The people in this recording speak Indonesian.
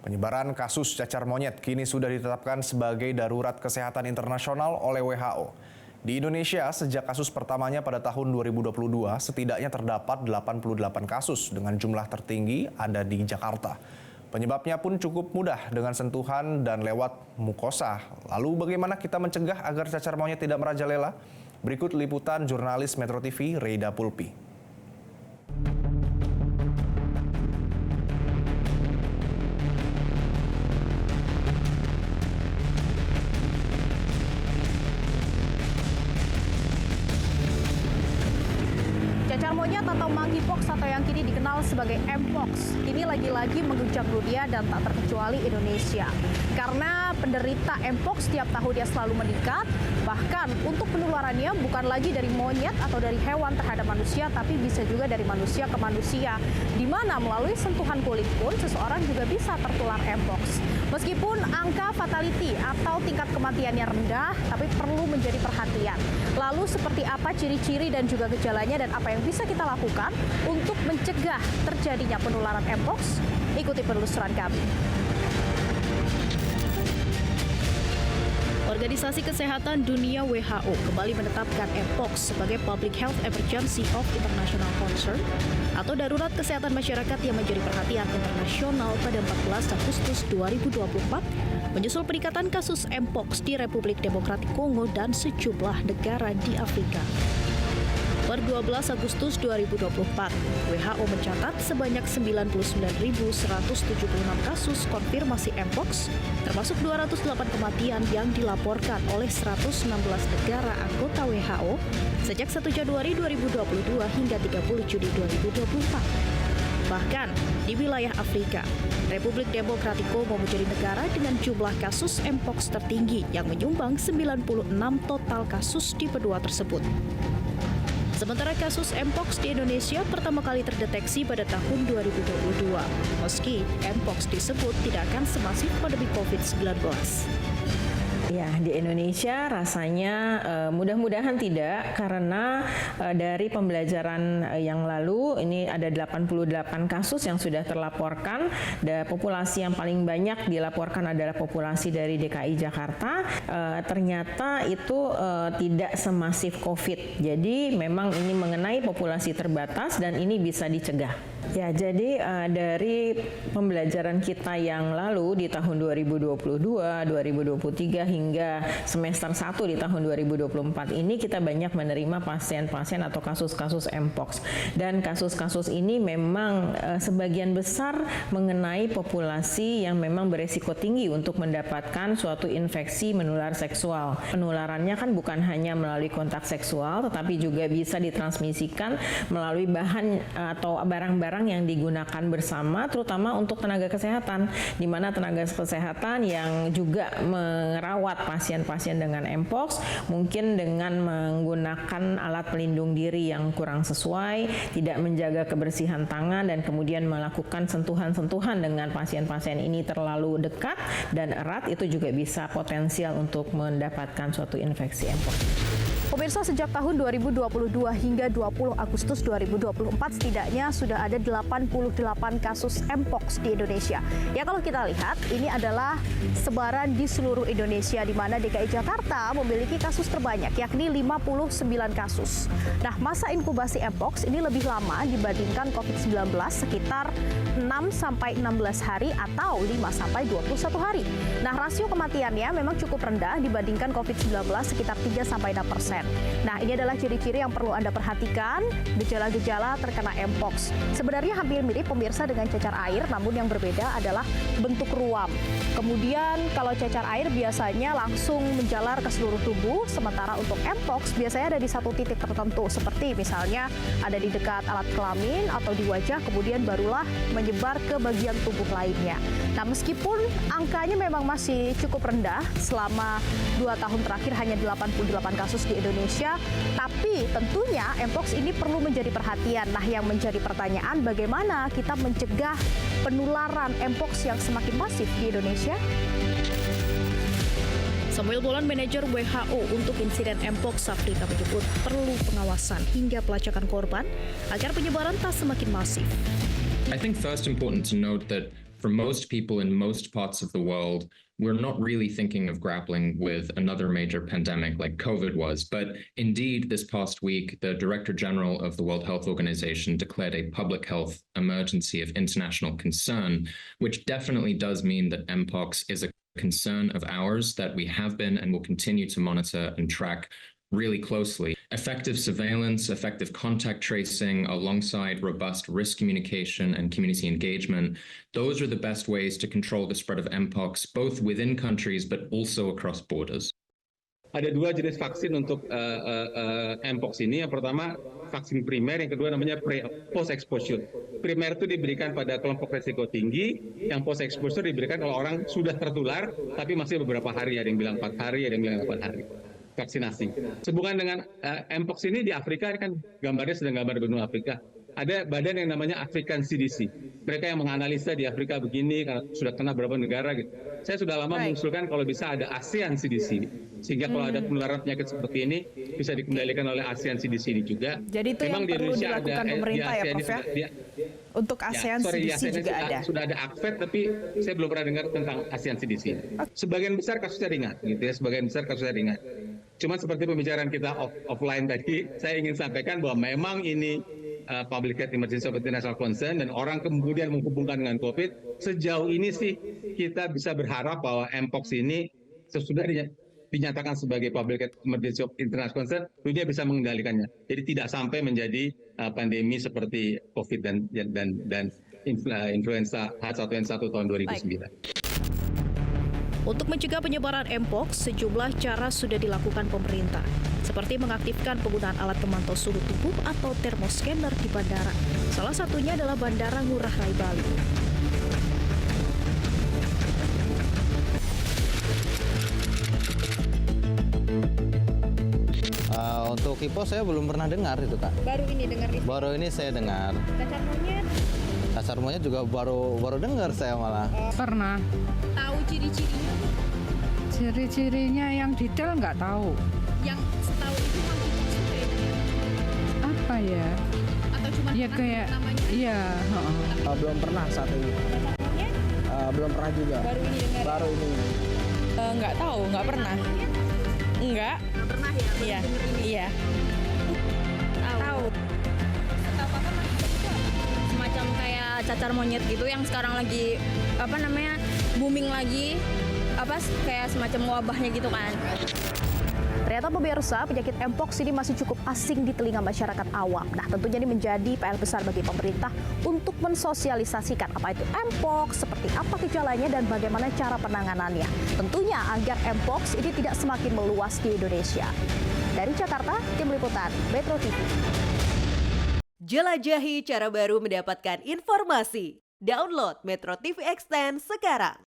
Penyebaran kasus cacar monyet kini sudah ditetapkan sebagai darurat kesehatan internasional oleh WHO. Di Indonesia, sejak kasus pertamanya pada tahun 2022, setidaknya terdapat 88 kasus dengan jumlah tertinggi ada di Jakarta. Penyebabnya pun cukup mudah dengan sentuhan dan lewat mukosa. Lalu bagaimana kita mencegah agar cacar monyet tidak merajalela? Berikut liputan jurnalis Metro TV, Reida Pulpi. Cacar monyet atau monkeypox atau yang kini dikenal sebagai mpox ini lagi-lagi mengguncang dunia dan tak terkecuali Indonesia. Karena penderita mpox setiap tahunnya selalu meningkat, bahkan untuk penularannya bukan lagi dari monyet atau dari hewan terhadap manusia, tapi bisa juga dari manusia ke manusia, di mana melalui sentuhan kulit pun seseorang juga bisa tertular mpox. Meskipun angka fatality atau tingkat kematiannya rendah, tapi perlu menjadi perhatian. Lalu seperti apa ciri-ciri dan juga gejalanya dan apa yang bisa kita lakukan untuk mencegah terjadinya penularan mpox? Ikuti penelusuran kami. Organisasi Kesehatan Dunia WHO kembali menetapkan mpox sebagai Public Health Emergency of International Concern atau darurat kesehatan masyarakat yang menjadi perhatian internasional pada 14 Agustus 2024 menyusul peningkatan kasus mpox di Republik Demokratik Kongo dan sejumlah negara di Afrika. Per 12 Agustus 2024, WHO mencatat sebanyak 99.176 kasus konfirmasi mpox, termasuk 208 kematian yang dilaporkan oleh 116 negara anggota WHO sejak 1 Januari 2022 hingga 30 Juni 2024. Bahkan di wilayah Afrika, Republik Demokratik Kongo menjadi negara dengan jumlah kasus mpox tertinggi yang menyumbang 96 total kasus di benua tersebut. Sementara kasus mpox di Indonesia pertama kali terdeteksi pada tahun 2022, meski mpox disebut tidak akan semasif pandemi COVID-19. Ya, di Indonesia rasanya mudah-mudahan tidak, karena dari pembelajaran yang lalu ini ada 88 kasus yang sudah terlaporkan. Dan populasi yang paling banyak dilaporkan adalah populasi dari DKI Jakarta. Ternyata itu tidak semasif COVID. Jadi memang ini mengenai populasi terbatas dan ini bisa dicegah. Ya, jadi dari pembelajaran kita yang lalu di tahun 2022, 2023 hingga semester 1 di tahun 2024 ini kita banyak menerima pasien-pasien atau kasus-kasus mpox. Dan kasus-kasus ini memang sebagian besar mengenai populasi yang memang beresiko tinggi untuk mendapatkan suatu infeksi menular seksual. Penularannya kan bukan hanya melalui kontak seksual, tetapi juga bisa ditransmisikan melalui bahan atau barang-barang yang digunakan bersama, terutama untuk tenaga kesehatan, di mana tenaga kesehatan yang juga merawat pasien-pasien dengan mpox mungkin dengan menggunakan alat pelindung diri yang kurang sesuai, tidak menjaga kebersihan tangan, dan kemudian melakukan sentuhan-sentuhan dengan pasien-pasien ini terlalu dekat dan erat, itu juga bisa potensial untuk mendapatkan suatu infeksi mpox. Pemirsa, sejak tahun 2022 hingga 20 Agustus 2024 setidaknya sudah ada 88 kasus mpox di Indonesia. Ya, kalau kita lihat ini adalah sebaran di seluruh Indonesia, di mana DKI Jakarta memiliki kasus terbanyak yakni 59 kasus. Nah, masa inkubasi mpox ini lebih lama dibandingkan COVID-19 sekitar 6-16 hari atau 5-21 hari. Nah, rasio kematiannya memang cukup rendah dibandingkan COVID-19 sekitar 3-6%. Nah, ini adalah ciri-ciri yang perlu Anda perhatikan, gejala-gejala terkena mpox. Sebenarnya hampir mirip pemirsa dengan cacar air, namun yang berbeda adalah bentuk ruam. Kemudian kalau cacar air biasanya langsung menjalar ke seluruh tubuh, sementara untuk mpox biasanya ada di satu titik tertentu, seperti misalnya ada di dekat alat kelamin atau di wajah, kemudian barulah menyebar ke bagian tubuh lainnya. Nah, meskipun angkanya memang masih cukup rendah, selama 2 tahun terakhir hanya 88 kasus di Indonesia, tapi tentunya mpox ini perlu menjadi perhatian. Nah, yang menjadi pertanyaan, bagaimana kita mencegah penularan mpox yang semakin masif di Indonesia? Samuel Bolan, manajer WHO untuk insiden mpox Afrika, menyebut perlu pengawasan hingga pelacakan korban agar penyebaran tak semakin masif. I think first important to note that for most people in most parts of the world, we're not really thinking of grappling with another major pandemic like COVID was. But indeed, this past week, the Director General of the World Health Organization declared a public health emergency of international concern, which definitely does mean that Mpox is a concern of ours that we have been and will continue to monitor and track really closely. Effective surveillance, effective contact tracing, alongside robust risk communication and community engagement, those are the best ways to control the spread of Mpox, both within countries but also across borders. Ada dua jenis vaksin untuk Mpox ini. Yang pertama vaksin primer, yang kedua namanya post exposure. Primer itu diberikan pada kelompok risiko tinggi, yang post exposure diberikan kalau orang sudah tertular tapi masih beberapa hari, ada yang bilang 4 hari, ada yang bilang 8 hari vaksinasi. Sehubungan dengan Mpox ini di Afrika, kan gambarnya sedang gambar benua Afrika. Ada badan yang namanya African CDC. Mereka yang menganalisa di Afrika begini, karena sudah kena berapa negara gitu. Saya sudah lama mengusulkan kalau bisa ada ASEAN CDC. Sehingga kalau ada penularan penyakit seperti ini, bisa dikendalikan oleh ASEAN CDC ini juga. Jadi itu memang yang perlu dilakukan pemerintah ya, Prof. Untuk ASEAN CDC juga ada. Sudah ada ACFED, tapi saya belum pernah dengar tentang ASEAN CDC. Sebagian besar kasusnya ringan, gitu ya. Sebagian besar kasusnya ringan. Cuma seperti pembicaraan kita offline tadi, saya ingin sampaikan bahwa memang ini public health emergency of international concern dan orang kemudian menghubungkan dengan COVID. Sejauh ini sih kita bisa berharap bahwa Mpox ini sesudah dinyatakan sebagai public health emergency of international concern, dunia bisa mengendalikannya. Jadi tidak sampai menjadi pandemi seperti COVID dan influenza H1N1 tahun 2009. Untuk mencegah penyebaran Mpox, sejumlah cara sudah dilakukan pemerintah, seperti mengaktifkan penggunaan alat pemantau suhu tubuh atau thermoscanner di bandara. Salah satunya adalah Bandara Ngurah Rai Bali. Untuk hipo saya belum pernah dengar itu, Kak. Baru ini dengar itu. Baru ini saya dengar. Cacar monyet, Cacar monyet juga baru dengar saya malah. Pernah. tahu ciri-cirinya? Ciri-cirinya yang detail nggak tahu. Yang setahu itu monkeypox itu kayaknya. Apa ya? Atau cuma Ya pernah kayak, namanya? iya. Belum pernah saat ini. Cacar monyet? Belum pernah juga. Baru ini dengar. Baru ini. Nggak tahu, nggak pernah. Enggak. Nggak pernah ya? Baru Iya. denger ini. Iya. Tahu. Setahu apa monkeypox itu apa? Semacam kayak cacar monyet gitu yang sekarang lagi booming lagi, kayak semacam wabahnya gitu kan. Ternyata pemirsa, penyakit Mpox ini masih cukup asing di telinga masyarakat awam. Nah, tentunya ini menjadi PR besar bagi pemerintah untuk mensosialisasikan apa itu Mpox, seperti apa gejalanya, dan bagaimana cara penanganannya. Tentunya agar Mpox ini tidak semakin meluas di Indonesia. Dari Jakarta, Tim Liputan Metro TV. Jelajahi cara baru mendapatkan informasi. Download Metro TV Extend sekarang.